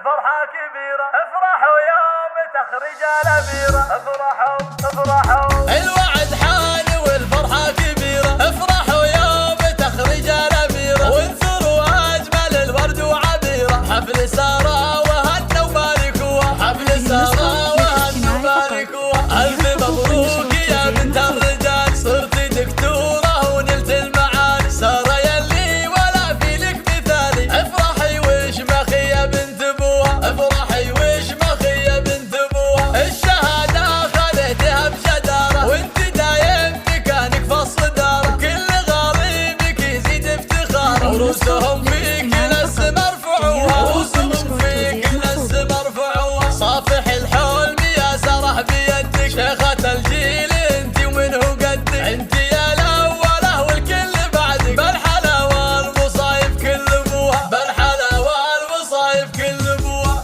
والفرحة كبيرة، افرحوا يوم تخرج الأميرة، افرحوا الوعد حان والفرحة كبيرة، افرحوا يوم تخرج الأميرة، وانثروا أجمل الورد وعبيرة، حفل سارة وهنا وباركوها، حفل سارة وهنا وباركوها، ألف مبروك يا بنت الرجال، صرتي دكتورة ونلت المعالي، سارة يلي ولا في لك مثالي، افرحي واشمخي يا بنت ابوها، افرحي واشمخي يا بنت ابوها، الشهادة خذيتها بجدارة، وانت دايم مكانك في الصدارة، كل غريبك يزيد افتخار، ورؤوسهم في كل السما رفعوها، رؤوسهم في كل السما رفعوها، صافح الحلم يا سرح بيدك، شيخة الجيل انت ومنه قدك، انت يا الاولى والكل بعدك، بالحلاوة والمصايب كل ابوها، بالحلاوة والمصايب كل ابوها،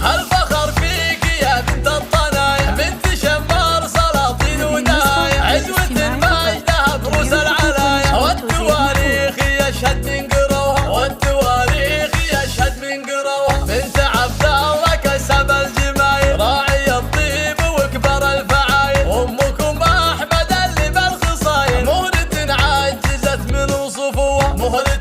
هالفخر فيك يا بنت الطنايا، بنت شمار سلاطين ودايا، عزوة المجدها بروس العلايا، والتواريخ يشهد من قروها، والتواريخ يشهد من قروها، بنت عبد الله كسب الجمايل، راعي الطيب وكبر الفعايل، امكم احمد اللي بالخصايل، مهلة عجزت من وصفوها، مهلة